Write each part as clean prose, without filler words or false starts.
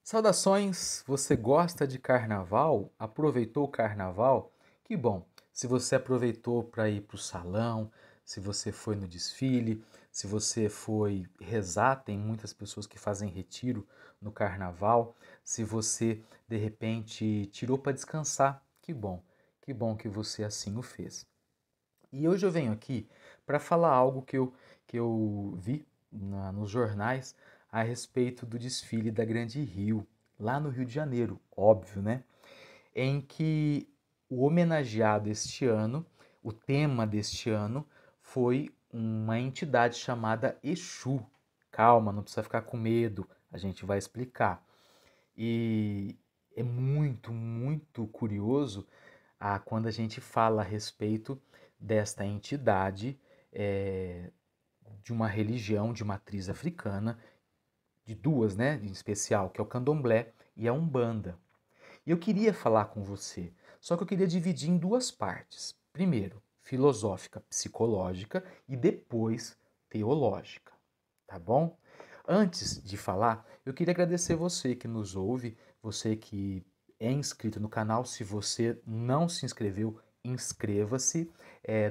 Saudações! Você gosta de carnaval? Aproveitou o carnaval? Que bom! Se você aproveitou para ir para o salão, se você foi no desfile, se você foi rezar, tem muitas pessoas que fazem retiro no carnaval, se você de repente tirou para descansar, que bom que você assim o fez. E hoje eu venho aqui para falar algo que eu vi nos jornais a respeito do desfile da Grande Rio, lá no Rio de Janeiro, óbvio, né? Em que o homenageado este ano, o tema deste ano, foi uma entidade chamada Exu. Calma, não precisa ficar com medo, a gente vai explicar. E é muito curioso quando a gente fala a respeito desta entidade de uma religião de matriz africana, de duas, né, em especial, que é o candomblé e a umbanda. E eu queria falar com você, só que eu queria dividir em duas partes. Primeiro, filosófica, psicológica e depois teológica, tá bom? Antes de falar, eu queria agradecer você que nos ouve, você que é inscrito no canal. Se você não se inscreveu, inscreva-se,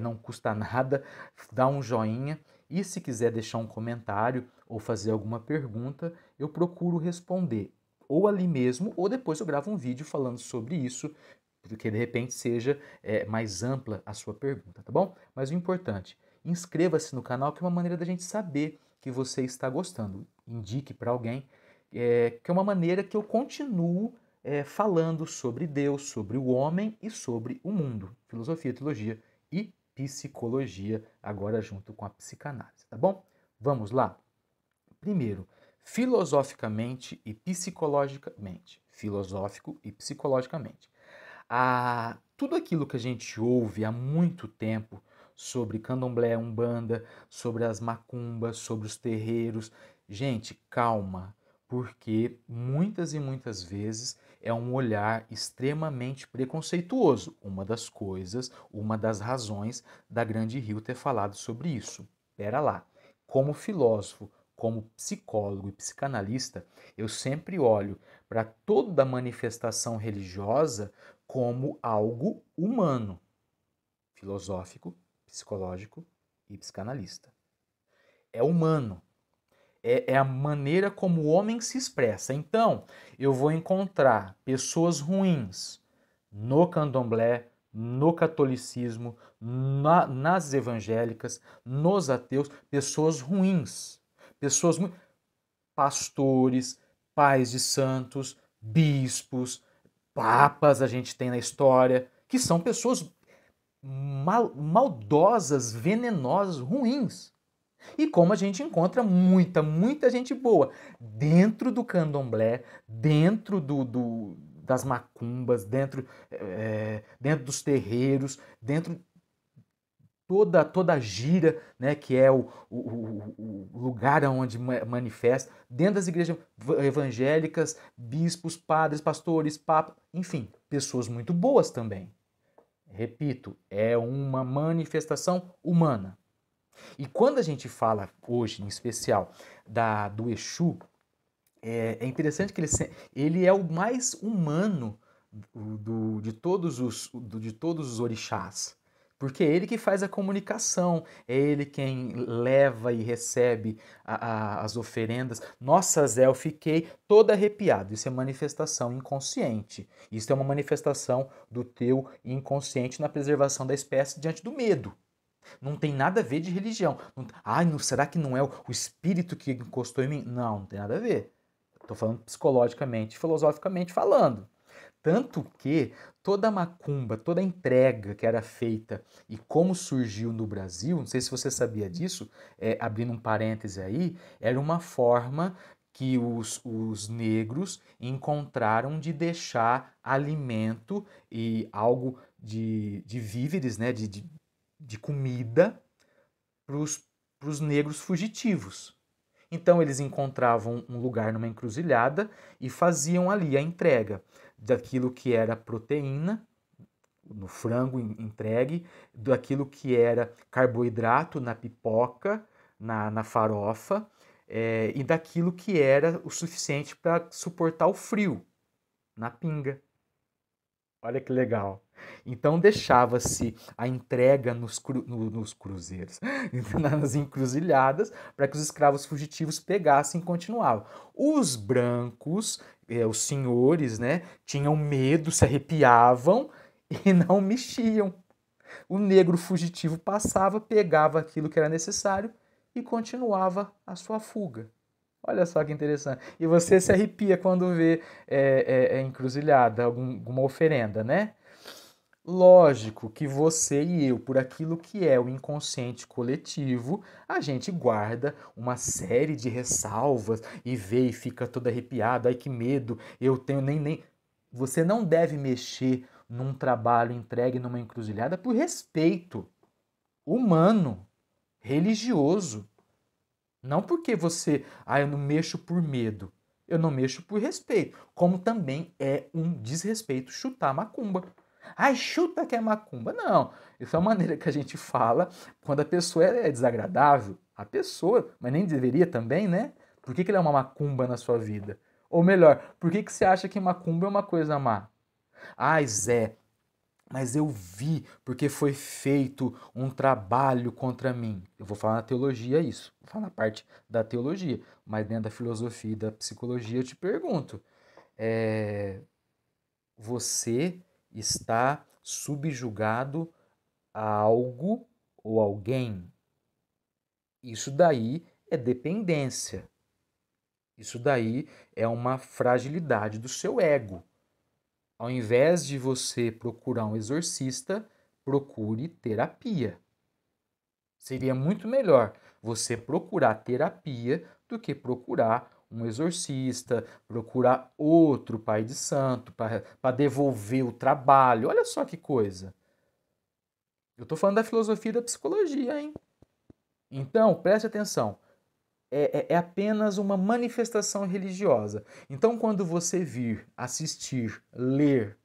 não custa nada, dá um joinha. E se quiser deixar um comentário ou fazer alguma pergunta, eu procuro responder, ou ali mesmo, ou depois eu gravo um vídeo falando sobre isso, porque de repente seja mais ampla a sua pergunta, tá bom? Mas o importante, inscreva-se no canal, que é uma maneira da gente saber que você está gostando. Indique para alguém, que é uma maneira que eu continuo falando sobre Deus, sobre o homem e sobre o mundo. Filosofia, teologia e psicologia, agora junto com a psicanálise, tá bom? Vamos lá? Primeiro, filosoficamente e psicologicamente. Filosófico e psicologicamente. Tudo aquilo que a gente ouve há muito tempo sobre candomblé, umbanda, sobre as macumbas, sobre os terreiros. Gente, calma, porque muitas e muitas vezes é um olhar extremamente preconceituoso. Uma das coisas, uma das razões da Grande Rio ter falado sobre isso. Pera lá. Como filósofo, como psicólogo e psicanalista, eu sempre olho para toda manifestação religiosa como algo humano, filosófico, psicológico e psicanalista. É humano. É a maneira como o homem se expressa. Então, eu vou encontrar pessoas ruins no candomblé, no catolicismo, nas evangélicas, nos ateus, pessoas ruins. Pessoas, pastores, pais de santos, bispos, papas a gente tem na história, que são pessoas maldosas, venenosas, ruins. E como a gente encontra muita gente boa dentro do candomblé, dentro das macumbas, dentro dos terreiros, dentro toda a gira, né, que é o lugar onde manifesta, dentro das igrejas evangélicas, bispos, padres, pastores, papas, enfim, pessoas muito boas também. Repito, é uma manifestação humana. E quando a gente fala hoje, em especial, do Exu, é interessante que ele é o mais humano de todos os orixás. Porque é ele que faz a comunicação, é ele quem leva e recebe as oferendas. Nossa, Zé, eu fiquei todo arrepiado. Isso é manifestação inconsciente. Isso é uma manifestação do teu inconsciente na preservação da espécie diante do medo. Não tem nada a ver de religião. Ai, será que não é o espírito que encostou em mim? Não tem nada a ver. Estou falando psicologicamente, filosoficamente falando. Tanto que toda a macumba, toda a entrega que era feita e como surgiu no Brasil, não sei se você sabia disso, abrindo um parêntese aí, era uma forma que os negros encontraram de deixar alimento e algo de víveres, né, de comida para os negros fugitivos. Então eles encontravam um lugar numa encruzilhada e faziam ali a entrega daquilo que era proteína, no frango entregue, daquilo que era carboidrato na pipoca, na farofa, e daquilo que era o suficiente para suportar o frio na pinga. Olha que legal. Então deixava-se a entrega nos cruzeiros, nas encruzilhadas, para que os escravos fugitivos pegassem e continuavam. Os brancos, os senhores, né, tinham medo, se arrepiavam e não mexiam. O negro fugitivo passava, pegava aquilo que era necessário e continuava a sua fuga. Olha só que interessante. E você se arrepia quando vê encruzilhada, alguma oferenda, né? Lógico que você e eu, por aquilo que é o inconsciente coletivo, a gente guarda uma série de ressalvas e vê e fica todo arrepiado. Ai, que medo, eu tenho nem. Você não deve mexer num trabalho entregue numa encruzilhada por respeito humano, religioso. Não porque eu não mexo por medo. Eu não mexo por respeito. Como também é um desrespeito chutar macumba. Ai, chuta que é macumba. Não. Isso é uma maneira que a gente fala quando a pessoa é desagradável. A pessoa, mas nem deveria também, né? Por que ele é uma macumba na sua vida? Ou melhor, por que você acha que macumba é uma coisa má? Ai, Zé, mas eu vi porque foi feito um trabalho contra mim. Eu vou falar na teologia isso, vou falar na parte da teologia, mas dentro da filosofia e da psicologia eu te pergunto, é, você está subjugado a algo ou alguém? Isso daí é dependência. Isso daí é uma fragilidade do seu ego. Ao invés de você procurar um exorcista, procure terapia. Seria muito melhor você procurar terapia do que procurar um exorcista, procurar outro pai de santo para devolver o trabalho. Olha só que coisa. Eu estou falando da filosofia e da psicologia, hein? Então, preste atenção. É apenas uma manifestação religiosa. Então, quando você vir, assistir, ler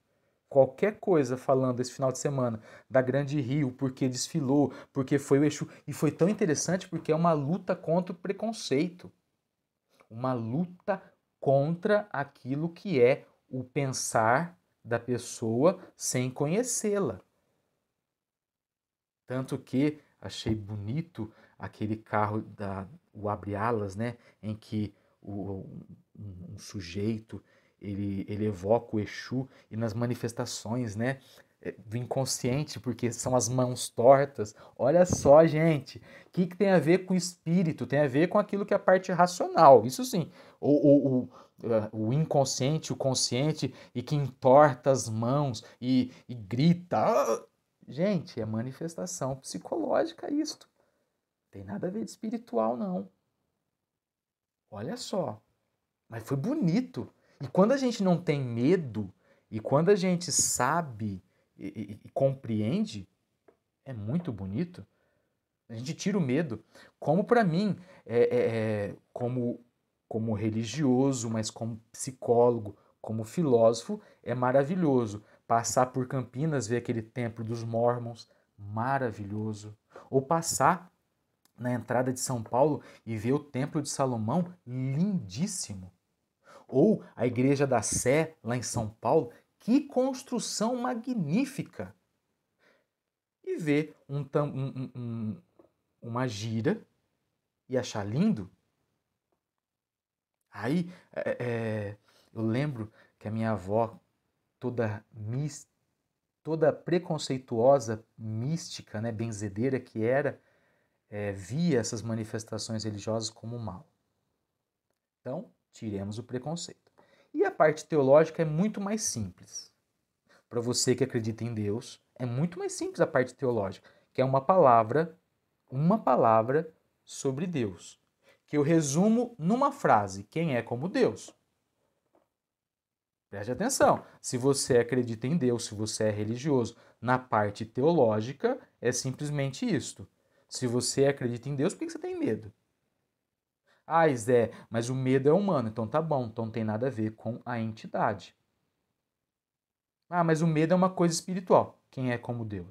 qualquer coisa falando esse final de semana da Grande Rio, porque desfilou, porque foi o Exu. E foi tão interessante porque é uma luta contra o preconceito. Uma luta contra aquilo que é o pensar da pessoa sem conhecê-la. Tanto que achei bonito aquele carro o abre-alas, né, em que um sujeito ele evoca o Exu e nas manifestações, né, do inconsciente, porque são as mãos tortas. Olha só, gente, o que tem a ver com o espírito? Tem a ver com aquilo que é a parte racional, isso sim. O inconsciente, o consciente, e que entorta as mãos e grita. "Ah!" Gente, é manifestação psicológica isto. Tem nada a ver de espiritual, não. Olha só. Mas foi bonito. E quando a gente não tem medo, e quando a gente sabe e compreende, é muito bonito. A gente tira o medo. Como para mim, como religioso, mas como psicólogo, como filósofo, é maravilhoso. Passar por Campinas, ver aquele templo dos Mormons, maravilhoso. Ou passar na entrada de São Paulo e ver o Templo de Salomão, lindíssimo. Ou a Igreja da Sé, lá em São Paulo, que construção magnífica! E ver uma gira e achar lindo. Aí eu lembro que a minha avó, toda toda preconceituosa, mística, né, benzedeira que era, via essas manifestações religiosas como mal. Então, tiremos o preconceito. E a parte teológica é muito mais simples. Para você que acredita em Deus, é muito mais simples a parte teológica, que é uma palavra sobre Deus, que eu resumo numa frase: quem é como Deus? Preste atenção. Se você acredita em Deus, se você é religioso, na parte teológica é simplesmente isto. Se você acredita em Deus, por que você tem medo? Ah, Zé, mas o medo é humano, então tá bom, então não tem nada a ver com a entidade. Ah, mas o medo é uma coisa espiritual. Quem é como Deus?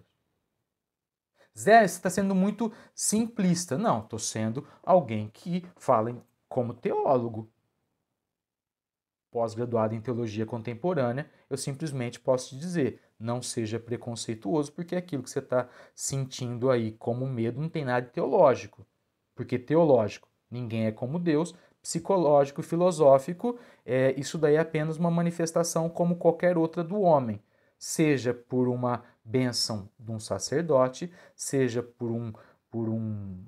Zé, você está sendo muito simplista. Não, estou sendo alguém que fala como teólogo, pós-graduado em teologia contemporânea, eu simplesmente posso te dizer, não seja preconceituoso, porque aquilo que você está sentindo aí como medo não tem nada de teológico. Porque teológico, ninguém é como Deus, psicológico, filosófico, isso daí é apenas uma manifestação como qualquer outra do homem. Seja por uma bênção de um sacerdote, seja por um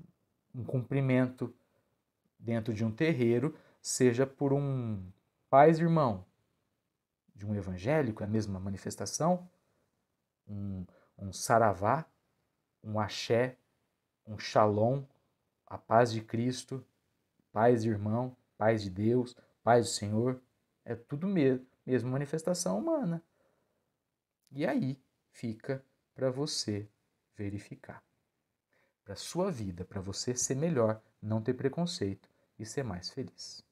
cumprimento dentro de um terreiro, seja por um paz irmão de um evangélico, é a mesma manifestação, um, um saravá, um axé, um shalom, a paz de Cristo, paz irmão, paz de Deus, paz do Senhor, é tudo mesmo manifestação humana. E aí fica para você verificar. Para a sua vida, para você ser melhor, não ter preconceito e ser mais feliz.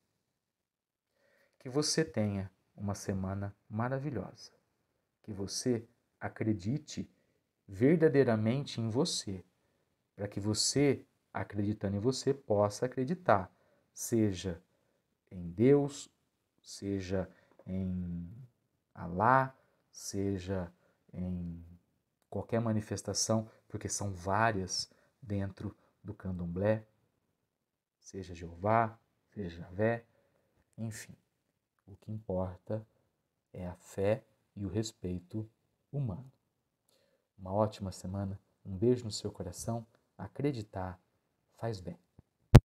Que você tenha uma semana maravilhosa. Que você acredite verdadeiramente em você, para que você, acreditando em você, possa acreditar, seja em Deus, seja em Alá, seja em qualquer manifestação, porque são várias dentro do candomblé, seja Jeová, seja Javé, enfim. O que importa é a fé e o respeito humano. Uma ótima semana, um beijo no seu coração. Acreditar faz bem.